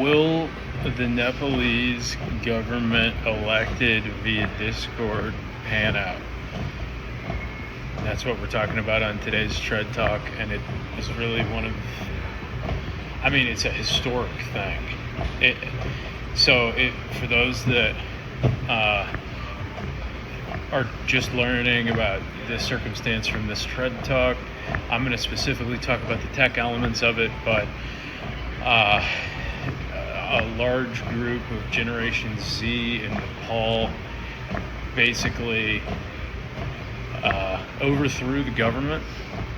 Will the Nepalese government elected via Discord pan out? That's what we're talking about on today's Tread Talk, and it is really it's a historic thing. For those that are just learning about this circumstance from this Tread Talk, I'm going to specifically talk about the tech elements of it, but a large group of Generation Z in Nepal basically overthrew the government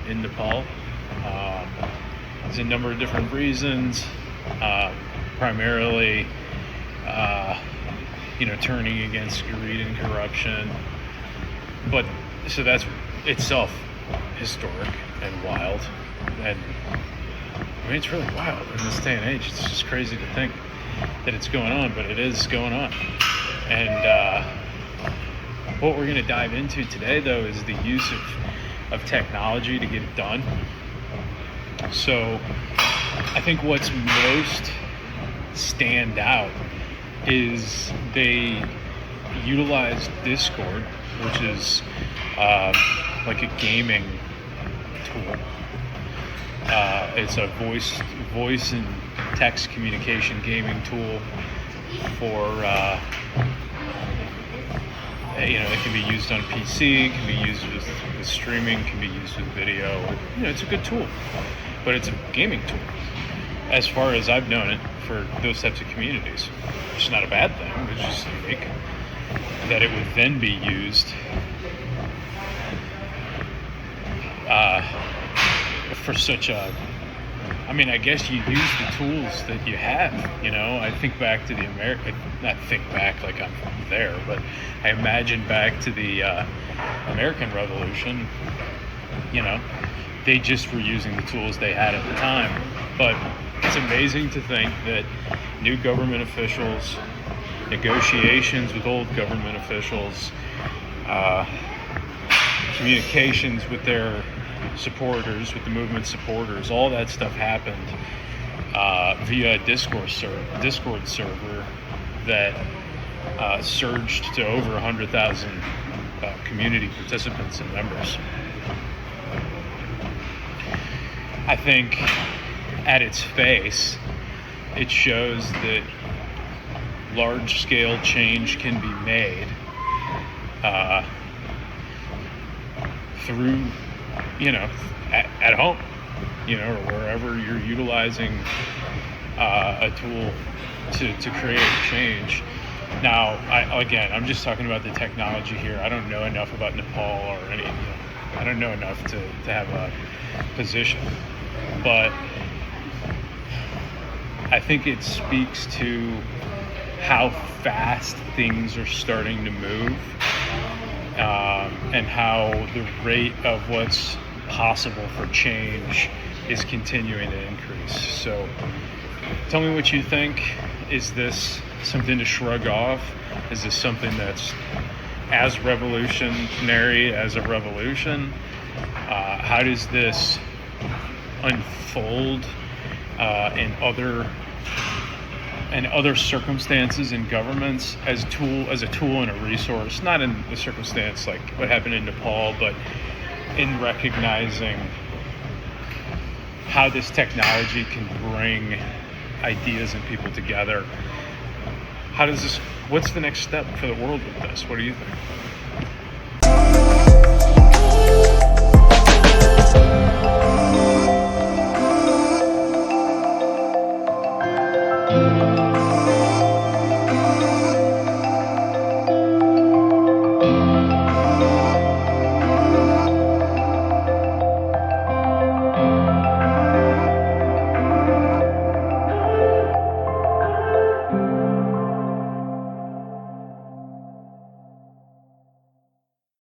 in Nepal. There's a number of different reasons, primarily turning against greed and corruption. But so that's itself historic and wild, and it's really wild in this day and age. It's just crazy to think that it's going on, but it is going on. And what we're going to dive into today, though, is the use of technology to get it done. So I think what's most stand out is they utilized Discord, which is like a gaming tool. It's a voice and text communication gaming tool for it can be used on PC, can be used with streaming, can be used with video. It's a good tool, but it's a gaming tool as far as I've known it for those types of communities. It's not a bad thing, it's just unique that it would then be used for such a, I guess you use the tools that you have. I think back to the not think back like I'm there, but I imagine back to the American Revolution. They just were using the tools they had at the time. But it's amazing to think that new government officials, negotiations with old government officials, communications with their supporters, with the movement supporters, all that stuff happened via a Discord server that surged to over 100,000 community participants and members. I think at its face, it shows that large-scale change can be made through at home, or wherever you're utilizing a tool to create a change. Now, I'm just talking about the technology here. I don't know enough about Nepal or I don't know enough to have a position, but I think it speaks to how fast things are starting to move, and how the rate of what's possible for change is continuing to increase. So tell me what you think. Is this something to shrug off? Is this something that's as revolutionary as a revolution? How does this unfold in other circumstances in governments as a tool and a resource, not in the circumstance like what happened in Nepal, but in recognizing how this technology can bring ideas and people together. What's the next step for the world with this? What do you think?